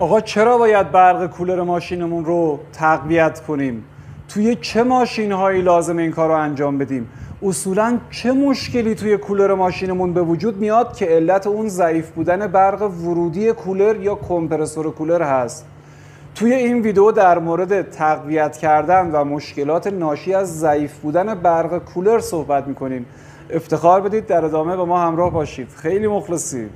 آقا چرا باید برق کولر ماشینمون رو تقویت کنیم؟ توی چه ماشین هایی لازم این کار رو انجام بدیم؟ اصولاً چه مشکلی توی کولر ماشینمون به وجود میاد که علت اون ضعیف بودن برق ورودی کولر یا کمپرسور کولر هست؟ توی این ویدیو در مورد تقویت کردن و مشکلات ناشی از ضعیف بودن برق کولر صحبت میکنیم. افتخار بدید در ادامه با ما همراه باشید. خیلی مخلصیم.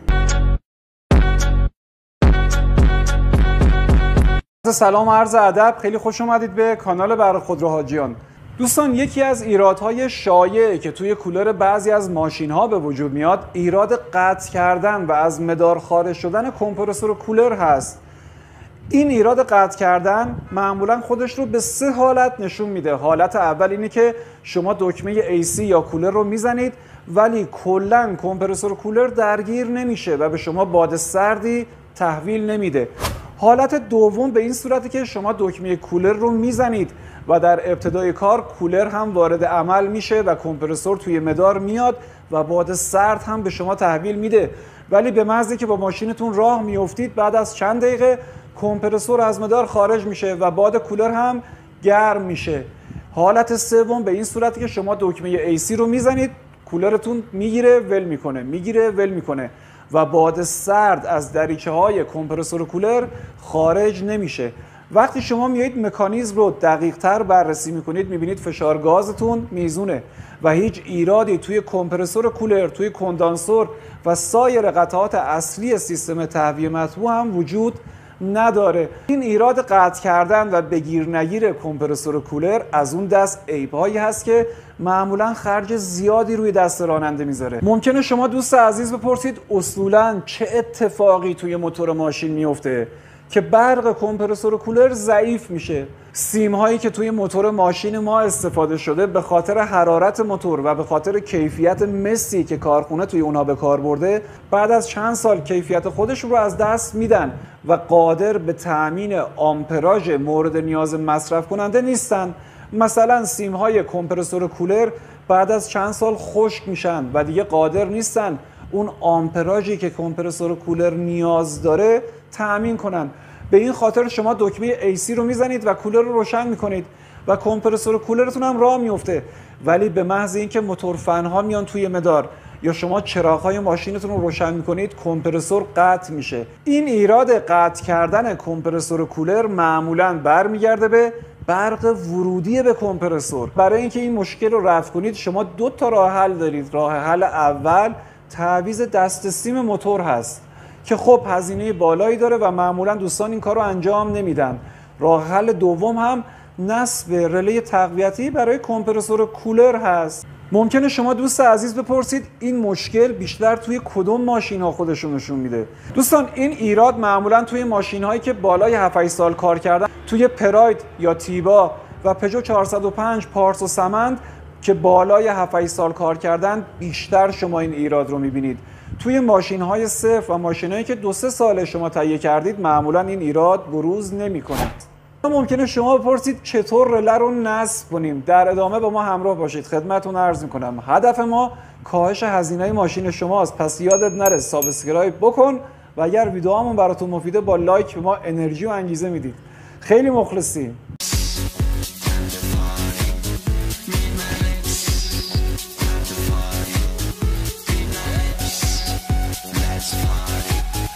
سلام و عرض ادب، خیلی خوش اومدید به کانال برق خودرو حاجیان. دوستان، یکی از ایرادهای شایعی که توی کولر بعضی از ماشین‌ها به وجود میاد ایراد قطع کردن و از مدار خارج شدن کمپرسور کولر هست. این ایراد قطع کردن معمولا خودش رو به 3 حالت نشون میده. حالت اول اینه که شما دکمه AC یا کولر رو میزنید ولی کلاً کمپرسور کولر درگیر نمیشه و به شما باد سردی تحویل نمیده. حالت دوم به این صورتی که شما دکمه کولر رو میزنید و در ابتدای کار کولر هم وارد عمل میشه و کمپرسور توی مدار میاد و باد سرد هم به شما تحویل میده، ولی به محض که با ماشینتون راه میافتید بعد از چند دقیقه کمپرسور از مدار خارج میشه و باد کولر هم گرم میشه. حالت سوم به این صورتی که شما دکمه AC رو میزنید، کولرتون میگیره ول میکنه و باد سرد از دریچه های کمپرسور کولر خارج نمیشه. وقتی شما میایید مکانیزم رو دقیق تر بررسی میکنید میبینید فشار گازتون میزونه و هیچ ایرادی توی کمپرسور کولر، توی کندانسور و سایر قطعات اصلی سیستم تهویه مطبوع هم وجود نداره. این ایراد قطع کردن و بگیر نگیر کمپرسور کولر از اون دست عیب‌هایی هست که معمولا خرج زیادی روی دست راننده میذاره. ممکنه شما دوست عزیز بپرسید اصولاً چه اتفاقی توی موتور ماشین میفته که برق کمپرسور کولر ضعیف میشه؟ سیم هایی که توی موتور ماشین ما استفاده شده به خاطر حرارت موتور و به خاطر کیفیت مسی که کارخونه توی اونها به کار برده بعد از چند سال کیفیت خودش رو از دست میدن و قادر به تأمین آمپراژ مورد نیاز مصرف کننده نیستن. مثلا سیم های کمپرسور کولر بعد از چند سال خشک میشن و دیگه قادر نیستن اون آمپراژی که کمپرسور کولر نیاز داره تأمین کنن. به این خاطر شما دکمه AC رو میزنید و کولر رو روشن میکنید و کمپرسور کولرتون هم راه میفته، ولی به محض اینکه موتور فنها میان توی مدار یا شما چراغ‌های ماشینتون رو روشن میکنید کمپرسور قطع میشه. این ایراد قطع کردن کمپرسور کولر معمولاً برمیگرده به برق ورودی به کمپرسور. برای اینکه این مشکل رو رفع کنید شما 2 تا راه حل دارید. راه حل اول تعویض دست سیم موتور هست که خب هزینه بالایی داره و معمولا دوستان این کار رو انجام نمیدن. راه حل دوم هم نصب رله تقویتی برای کمپرسور کولر هست. ممکنه شما دوست عزیز بپرسید این مشکل بیشتر توی کدوم ماشین ها خودشون نشون میده؟ دوستان، این ایراد معمولا توی ماشین هایی که بالای 7-8 سال کار کردن، توی پراید یا تیبا و پژو 405 پارس و سمند که بالای 7-8 سال کار کردن بیشتر شما این ایراد رو میبینید. توی ماشین های صفر و ماشین هایی که 2-3 ساله شما تهیه کردید معمولا این ایراد بروز نمی کند. ممکنه شما بپرسید چطور رله رو نصب کنیم؟ در ادامه با ما همراه باشید. خدمتتون عرض میکنم هدف ما کاهش هزینه ماشین شماست، پس یادت نره سابسکرایب بکن و اگر ویدیوهامون براتون مفیده با لایک به ما انرژی و انگیزه میدید. خیلی مخلصیم.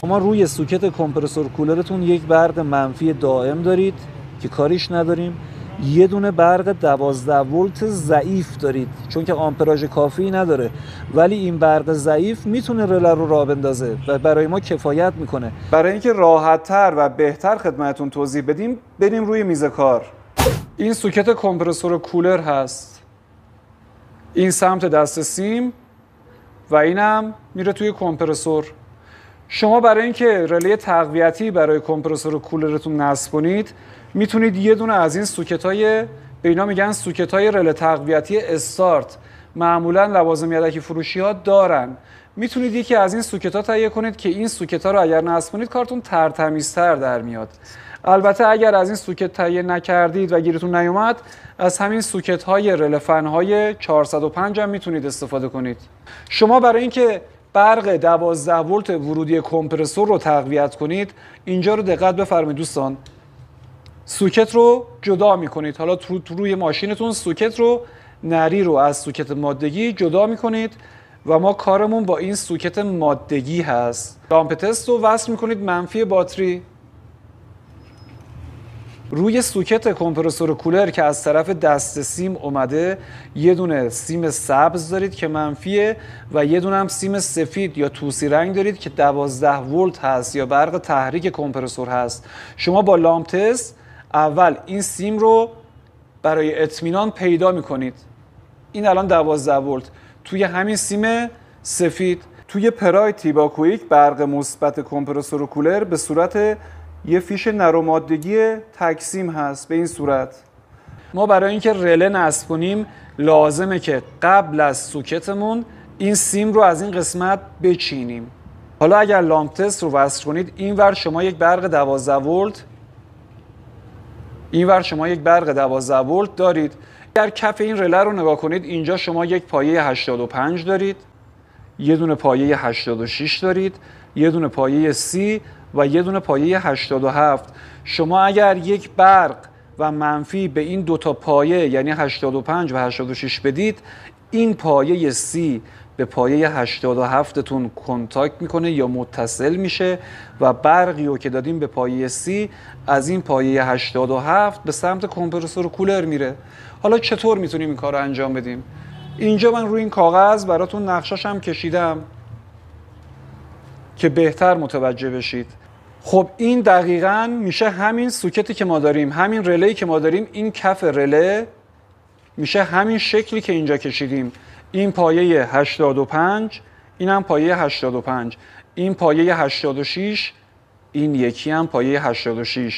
شما روی سوکت کمپرسور کولرتون یک برق منفی دائم دارید که کاریش نداریم، یه دونه برق 12 ولت ضعیف دارید چون که آمپراژ کافی نداره، ولی این برق ضعیف میتونه رله رو راه بندازه و برای ما کفایت میکنه. برای اینکه راحت‌تر و بهتر خدمتتون توضیح بدیم بریم روی میز کار. این سوکت کمپرسور کولر هست، این سمت دست سیم و اینم میره توی کمپرسور. شما برای اینکه رله تقویتی برای کمپرسور کولرتون نصب کنید میتونید یه دونه از این سوکت‌های به اینا میگن سوکت‌های رله تقویتی استارت، معمولا لوازم یدکی فروشی ها دارن. میتونید یکی از این سوکت‌ها تهیه کنید که این سوکت‌ها رو اگر نصب کنید کارتون ترتمیزتر در میاد. البته اگر از این سوکت تهیه نکردید و گیرتون نیومد از همین سوکت‌های رله فن‌های 405 هم میتونید استفاده کنید. شما برای اینکه برق 12 ولت ورودی کمپرسور رو تقویت کنید، اینجا رو دقت بفرمایید دوستان، سوکت رو جدا میکنید. حالا روی ماشینتون سوکت رو نری رو از سوکت مادگی جدا میکنید و ما کارمون با این سوکت مادگی هست. لامپ تست رو وصل میکنید منفی باتری. روی سوکت کمپرسور کولر که از طرف دست سیم اومده یه دونه سیم سبز دارید که منفیه و یه دونه هم سیم سفید یا طوسی رنگ دارید که 12 ولت هست یا برق تحریک کمپرسور هست. شما با لامپ تست اول این سیم رو برای اطمینان پیدا میکنید. این الان 12 ولت توی همین سیم سفید. توی پرای تیبا کویک برق مثبت کمپرسور کولر به صورت یه فیش نرومادگی تکسیم هست. به این صورت ما برای اینکه رله نصب کنیم لازمه که قبل از سوکتمون این سیم رو از این قسمت بچینیم. حالا اگر لامپ تست رو وصل کنید اینور شما یک برق 12 ولت، اینور شما یک برق 12 ولت دارید. در کف این رله رو نگاه کنید، اینجا شما یک پایه 85 دارید، یه دونه پایه 86 دارید، یه دونه پایه 30 و یه دونه پایه 87. شما اگر یک برق و منفی به این دوتا پایه یعنی 85 و 86 بدید، این پایه 30 به پایه 87 تون کنتاکت میکنه یا متصل میشه و برقی رو که دادیم به پایه 30 از این پایه 87 به سمت کمپرسور کولر میره. حالا چطور میتونیم این کار رو انجام بدیم؟ اینجا من روی این کاغذ براتون نقشش هم کشیدم که بهتر متوجه بشید. خب این دقیقاً میشه همین سوکتی که ما داریم، همین رله‌ای که ما داریم، این کف رله میشه همین شکلی که اینجا کشیدیم. این پایه 85، این هم پایه 85، این پایه 86، این یکی هم پایه 86،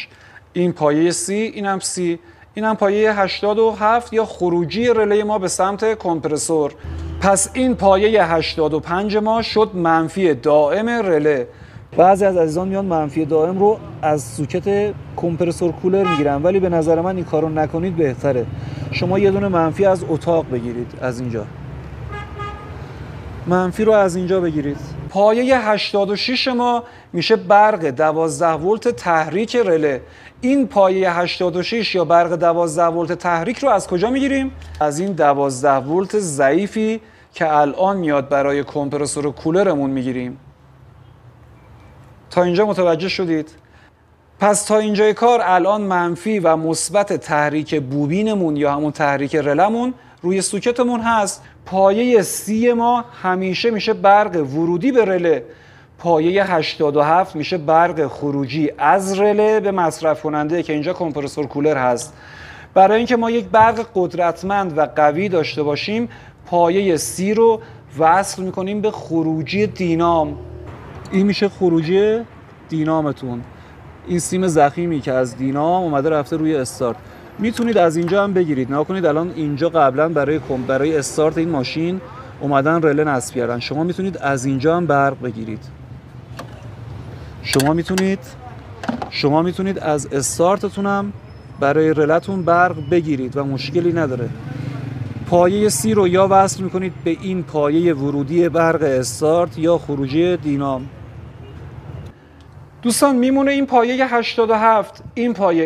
این پایه 30، این هم 30، این هم پایه 87 یا خروجی رله ما به سمت کمپرسور. پس این پایه 85 ما شد منفی دائم رله. بعضی از عزیزان میان منفی دائم رو از سوکت کمپرسور کولر میگیرن، ولی به نظر من این کارو نکنید بهتره. شما یه دونه منفی از اتاق بگیرید، از اینجا منفی رو از اینجا بگیرید. پایه 86 ما میشه برق 12 ولت تحریک رله. این پایه 86 یا برق 12 ولت تحریک رو از کجا میگیریم؟ از این 12 ولت ضعیفی که الان میاد برای کمپرسور کولرمون میگیریم. تا اینجا متوجه شدید؟ پس تا اینجای کار الان منفی و مثبت تحریک بوبینمون یا همون تحریک رلمون روی سوکتمون هست. پایه 30 ما همیشه میشه برق ورودی به رله. پایه 87 میشه برق خروجی از رله به مصرف کننده که اینجا کمپرسور کولر هست. برای اینکه ما یک برق قدرتمند و قوی داشته باشیم، پایه 30 رو وصل میکنیم به خروجی دینام. این میشه خروجی دینامتون. این سیم ضخیمی که از دینام اومده رفته روی استارت. میتونید از اینجا هم بگیرید. نگاه کنید الان اینجا قبلا برای استارت این ماشین اومدن رله نصب کردن. شما میتونید از اینجا هم برق بگیرید. شما میتونید از استارتتون هم برای رلتون برق بگیرید و مشکلی نداره. پایه 30 رو یا وصل میکنید به این پایه ورودی برق استارت یا خروجی دینام. دوستان میمونه این پایه 87. این پایه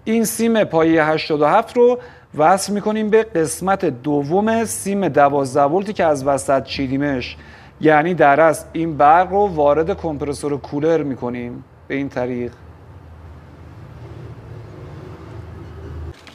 این سیم پایه 87 رو وصل میکنیم به قسمت دوم سیم 12 ولتی که از وسط چیدیمش. یعنی در اصل این برق رو وارد کمپرسور کولر میکنیم به این طریق.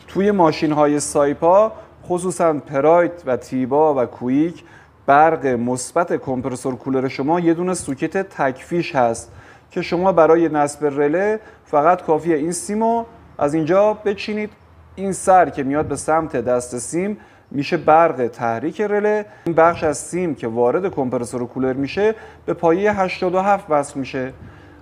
توی ماشین های سایپا خصوصا پراید و تیبا و کویک برق مثبت کمپرسور کولر شما یه دونه سوکت تکفیش هست که شما برای نصب رله فقط کافیه این سیمو از اینجا بچینید. این سر که میاد به سمت دست سیم میشه برق تحریک رله. این بخش از سیم که وارد کمپرسور کولر میشه به پایه 87 وصل میشه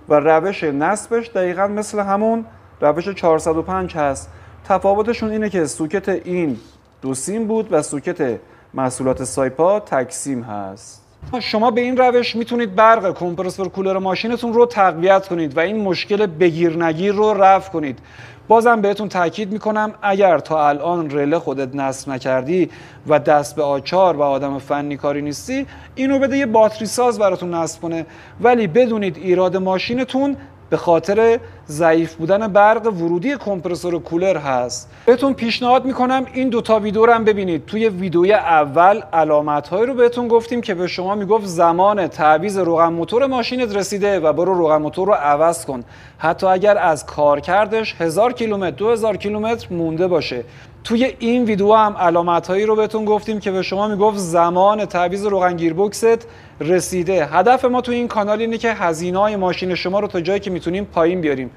و روش نصبش دقیقاً مثل همون روش 405 هست. تفاوتشون اینه که سوکت این دو سیم بود و سوکت محصولات سایپا تک سیم هست. شما به این روش میتونید برق کمپرسور کولر ماشینتون رو تقویت کنید و این مشکل بگیر نگیر رو رفع کنید. بازم بهتون تاکید میکنم اگر تا الان رله خودت نصب نکردی و دست به آچار و آدم فنی کاری نیستی، اینو بده یه باتری ساز براتون نصب کنه. ولی بدونید ایراد ماشینتون به خاطر ضعیف بودن برق ورودی کمپرسور کولر هست. بهتون پیشنهاد میکنم این دوتا ویدیو رو هم ببینید. توی ویدیوی اول علامت‌هایی رو بهتون گفتیم که به شما میگفت زمان تعویض روغن موتور ماشینت رسیده و برو روغن موتور رو عوض کن، حتی اگر از کارکردش 1000 کیلومتر 2000 کیلومتر مونده باشه. توی این ویدیو هم علامت‌هایی رو بهتون گفتیم که به شما میگفت زمان تعویض روغن گیربکست رسیده. هدف ما توی این کانال اینه که هزینه‌های ماشین شما رو تا جایی که میتونیم پایین بیاریم.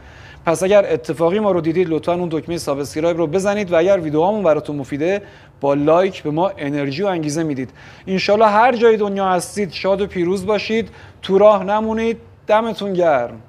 پس اگر اتفاقی ما رو دیدید لطفاً اون دکمه سابسکرایب رو بزنید و اگر ویدیوهامون براتون مفیده با لایک به ما انرژی و انگیزه میدید. انشالله هر جای دنیا هستید شاد و پیروز باشید، تو راه نمونید. دمتون گرم.